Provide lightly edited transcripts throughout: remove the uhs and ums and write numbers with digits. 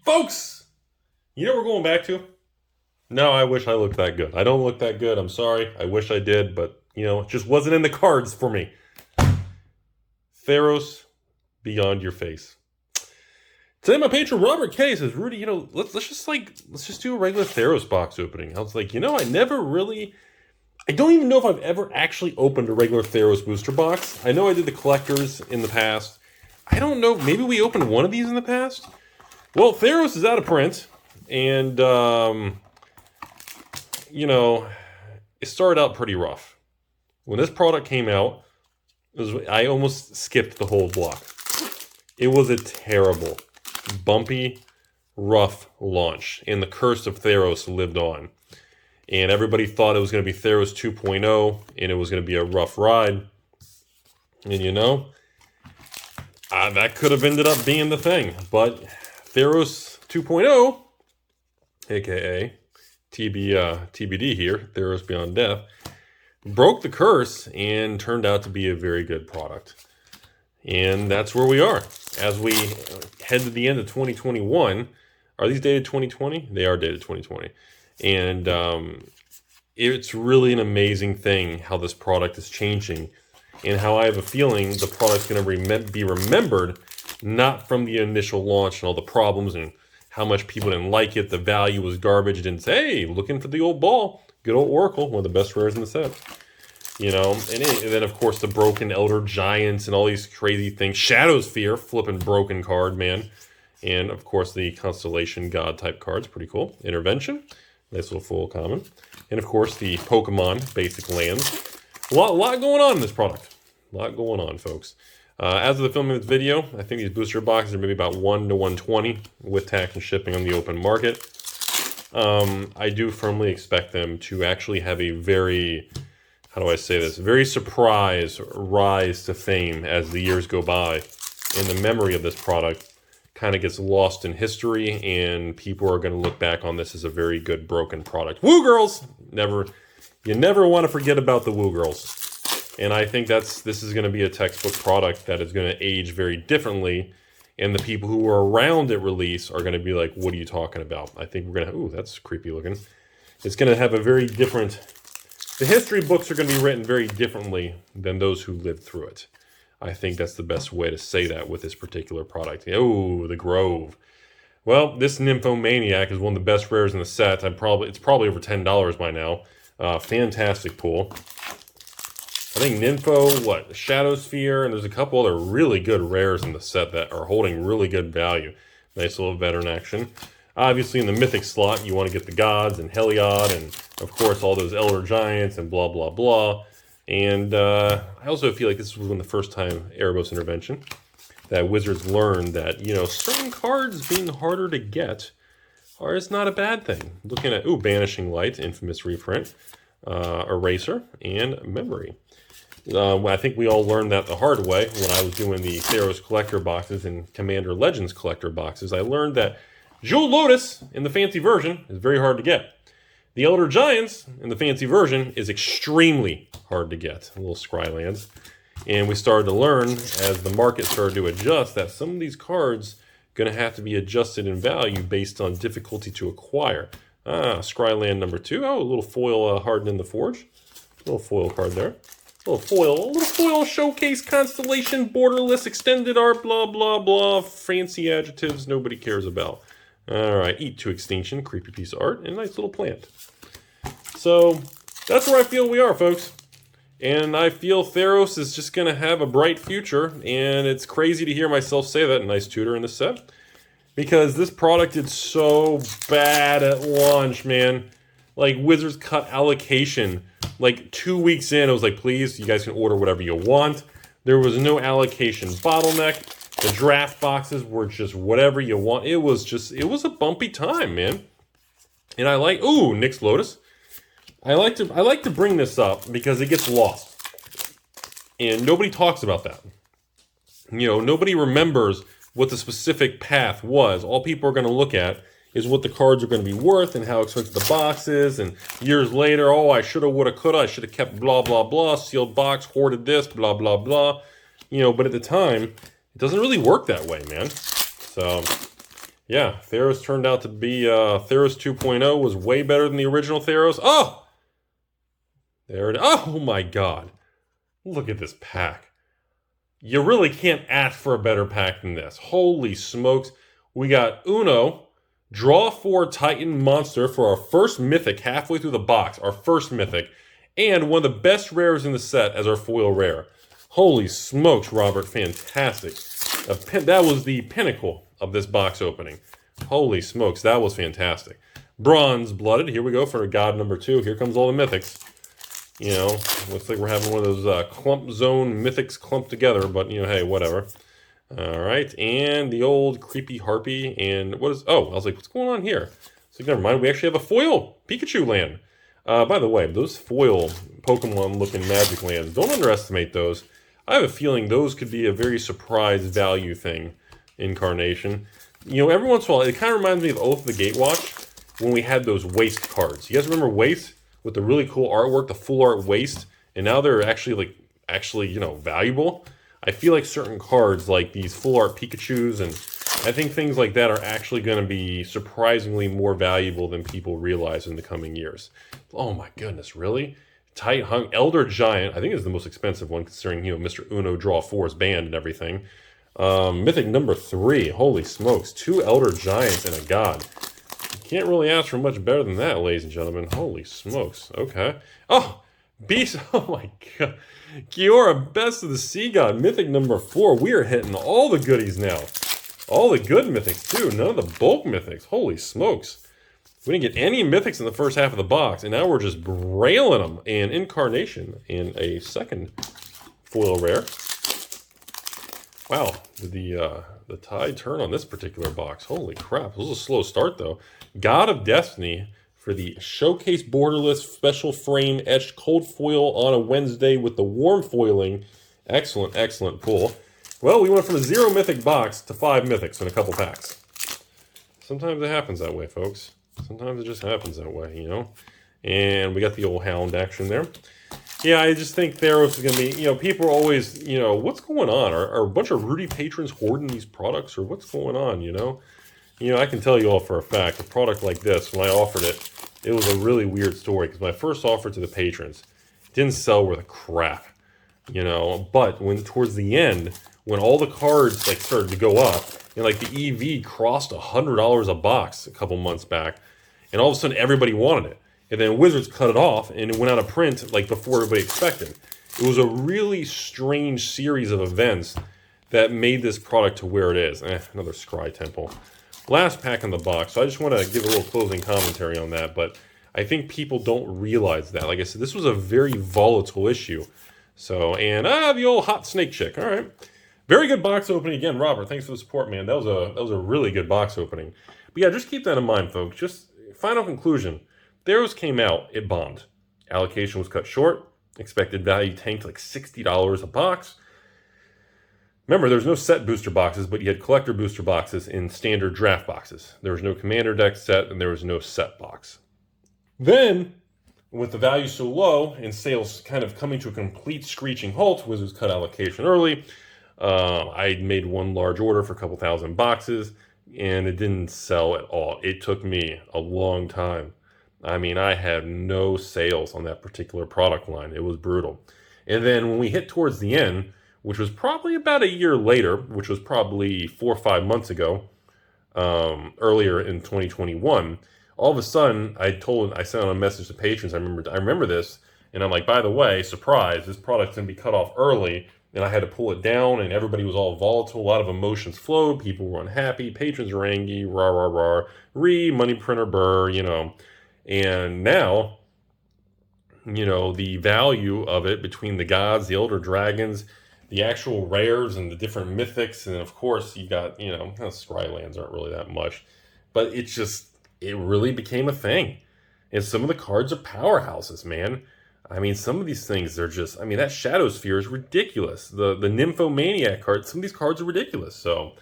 Folks, you know what we're going back to? No, I wish I looked that good. I don't look that good. I'm sorry. I wish I did, but, it just wasn't in the cards for me. Theros, beyond your face. Today, my patron Robert K says, Rudy, let's just do a regular Theros box opening. I was like, I don't even know if I've ever actually opened a regular Theros booster box. I know I did the collectors in the past. I don't know. Maybe we opened one of these in the past. Well, Theros is out of print, and it started out pretty rough. When this product came out, I almost skipped the whole block. It was a terrible, bumpy, rough launch, and the curse of Theros lived on. And everybody thought it was going to be Theros 2.0, and it was going to be a rough ride. And that could have ended up being the thing. But Theros 2.0, aka TBD here, Theros Beyond Death, broke the curse and turned out to be a very good product. And that's where we are. As we head to the end of 2021, are these dated 2020? They are dated 2020. And it's really an amazing thing how this product is changing, and how I have a feeling the product's going to be remembered not from the initial launch and all the problems and how much people didn't like it, the value was garbage, didn't say, hey, looking for the old ball, good old Oracle, one of the best rares in the set. And then of course the broken Elder Giants and all these crazy things. Shadowsphere, flipping broken card, man. And of course the Constellation God type cards, pretty cool. Intervention, nice little full common. And of course the Pokemon basic lands. A lot going on in this product. A lot going on, folks. As of the filming of this video, I think these booster boxes are maybe about 1 to 120 with tax and shipping on the open market. I do firmly expect them to actually have a very, very surprise rise to fame as the years go by. And the memory of this product kind of gets lost in history, and people are going to look back on this as a very good broken product. Woo girls! You never want to forget about the Woo girls. And I think this is going to be a textbook product that is going to age very differently. And the people who were around at release are going to be like, what are you talking about? I think we're going to, ooh, that's creepy looking. It's going to have a very different, the history books are going to be written very differently than those who lived through it. I think that's the best way to say that with this particular product. Oh, the Grove. Well, this Nymphomaniac is one of the best rares in the set. It's probably over $10 by now. Fantastic pull. I think Nympho, Shadowsphere, and there's a couple other really good rares in the set that are holding really good value. Nice little veteran action. Obviously, in the Mythic slot, you want to get the Gods and Heliod, and of course, all those Elder Giants and blah, blah, blah. And I also feel like this was the first time Erebos Intervention that Wizards learned that, certain cards being harder to get is not a bad thing. Looking at, Banishing Light, Infamous reprint, Eraser, and Memory. I think we all learned that the hard way when I was doing the Theros collector boxes and Commander Legends collector boxes. I learned that Jewel Lotus in the fancy version is very hard to get. The Elder Giants in the fancy version is extremely hard to get, little Scrylands. And we started to learn, as the market started to adjust, that some of these cards are going to have to be adjusted in value based on difficulty to acquire. Scryland number 2. Oh, a little foil Hardened in the Forge. A little foil card there. A little foil showcase constellation, borderless, extended art, blah, blah, blah. Fancy adjectives nobody cares about. All right, Eat to Extinction, creepy piece of art, and a nice little plant. So that's where I feel we are, folks. And I feel Theros is just going to have a bright future. And it's crazy to hear myself say that. Nice tutor in the set. Because this product did so bad at launch, man. Like, Wizards cut allocation. Like, 2 weeks in, it was like, please, you guys can order whatever you want. There was no allocation bottleneck. The draft boxes were just whatever you want. It was a bumpy time, man. And I like, Nyx Lotus. I like to bring this up because it gets lost. And nobody talks about that. Nobody remembers what the specific path was. All people are going to look at is what the cards are going to be worth and how expensive the box is. And years later, I shoulda, woulda, coulda. I should have kept blah, blah, blah. Sealed box, hoarded this, blah, blah, blah. But at the time, it doesn't really work that way, man. So Yeah, Theros turned out to be, Theros 2.0 was way better than the original Theros. Oh! There it is. Oh my god. Look at this pack. You really can't ask for a better pack than this. Holy smokes. We got Uno, draw 4 Titan Monster for our first mythic halfway through the box. Our first mythic. And one of the best rares in the set as our foil rare. Holy smokes, Robert. Fantastic. That was the pinnacle of this box opening. Holy smokes, that was fantastic. Bronze Blooded. Here we go for God number 2. Here comes all the mythics. You know, looks like we're having one of those clump zone mythics clumped together, but, you know, hey, whatever. All right, and the old creepy harpy, and what is, oh, I was like, what's going on here? So never mind, we actually have a foil Pikachu land. By the way, those foil Pokemon-looking magic lands, don't underestimate those. I have a feeling those could be a very surprise value thing, incarnation. You know, every once in a while, it kind of reminds me of Oath of the Gatewatch, when we had those waste cards. You guys remember waste? With the really cool artwork, the full art waste, and now they're actually you know, valuable. I feel like certain cards, like these full art Pikachus, and I think things like that are actually going to be surprisingly more valuable than people realize in the coming years. Oh my goodness, really? Tight Hung Elder Giant, I think is the most expensive one, considering, you know, Mr. Uno Draw 4 is banned and everything. Mythic number 3, holy smokes, 2 Elder Giants and a God. Can't really ask for much better than that, ladies and gentlemen. Holy smokes. Okay. Oh, Beast. Oh my god. Kiora, Best of the Sea God, Mythic number 4. We are hitting all the goodies now. All the good mythics, too. None of the bulk mythics. Holy smokes. We didn't get any mythics in the first half of the box, and now we're just brailing them. And Incarnation in a second foil rare. Wow. Did the tide turn on this particular box? Holy crap. This was a slow start, though. God of Destiny for the Showcase Borderless Special Frame Etched Cold Foil on a Wednesday with the warm foiling. Excellent, excellent pull. Well, we went from a 0 mythic box to 5 mythics in a couple packs. Sometimes it happens that way, folks. Sometimes it just happens that way, you know. And we got the old Hound action there. Yeah, I just think Theros is going to be, you know, people are always, you know, what's going on? Are a bunch of Rudy patrons hoarding these products, or what's going on, you know? You know, I can tell you all for a fact, a product like this, when I offered it, it was a really weird story, because my first offer to the patrons didn't sell worth a crap, you know, but when towards the end, when all the cards, like, started to go up, and, like, the EV crossed $100 a box a couple months back, and all of a sudden everybody wanted it. And then Wizards cut it off, and it went out of print, like, before everybody expected. It was a really strange series of events that made this product to where it is. Another Scry Temple. Last pack in the box, so I just want to give a little closing commentary on that, but I think people don't realize that. Like I said, this was a very volatile issue. So, and, the old hot snake chick, all right. Very good box opening again, Robert. Thanks for the support, man. That was a really good box opening. But yeah, just keep that in mind, folks. Just final conclusion. Theros came out, it bombed. Allocation was cut short. Expected value tanked like $60 a box. Remember, there's no set booster boxes, but you had collector booster boxes in standard draft boxes. There was no Commander deck set, and there was no set box. Then, with the value so low and sales kind of coming to a complete screeching halt, Wizards cut allocation early. I made one large order for a couple thousand boxes, and it didn't sell at all. It took me a long time. I mean, I had no sales on that particular product line. It was brutal. And then when we hit towards the end, which was probably about a year later, which was probably 4 or 5 months ago, earlier in 2021, all of a sudden, I sent out a message to patrons. I remember this, and I'm like, by the way, surprise, this product's going to be cut off early, and I had to pull it down, and everybody was all volatile. A lot of emotions flowed. People were unhappy. Patrons were angry. Rah, rah, rah. Money printer, burr, you know. And now, you know, the value of it between the gods, the elder dragons, the actual rares, and the different mythics, and of course, you got, you know, Scrylands aren't really that much, but it really became a thing. And some of the cards are powerhouses, man. I mean, some of these things, they're just, I mean, that Shadow Sphere is ridiculous. The Nymphomaniac card, some of these cards are ridiculous. So,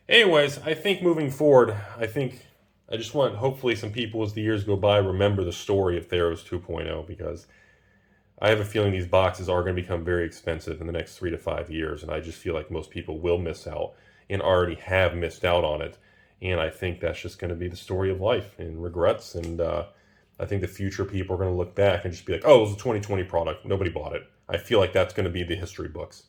anyways, I think moving forward, I just want, hopefully, some people as the years go by remember the story of Theros 2.0, because I have a feeling these boxes are going to become very expensive in the next 3 to 5 years, and I just feel like most people will miss out and already have missed out on it. And I think that's just going to be the story of life and regrets. And I think the future people are going to look back and just be like, oh, it was a 2020 product. Nobody bought it. I feel like that's going to be the history books.